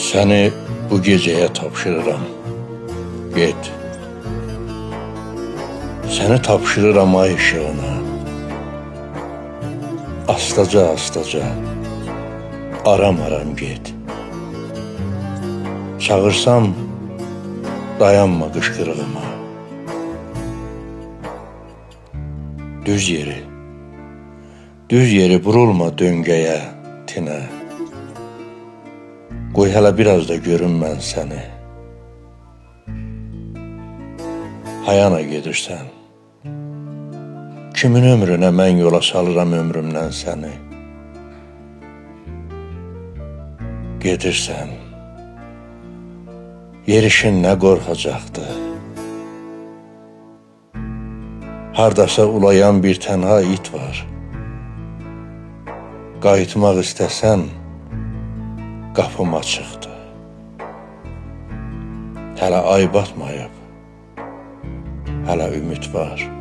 Səni bu gecəyə tapşırıram. Get. Səni tapşırıram ay ışığına. Astaca, aram get. Çağırsam, dayanma qışqırığıma. Düz yeri vurulma döngəyə, tinə. Qoy hələ biraz da görüm mən səni. Hayana gedirsən. Kimin ömrünə mən yola salıram ömrümdən səni. Gedirsən. Yerişin nə qorxacaqdı. Hardasa ulayan bir tənha it var. Qayıtmaq istəsən, qapım açıqdır. Hələ ay batmayıb, hələ ümid var.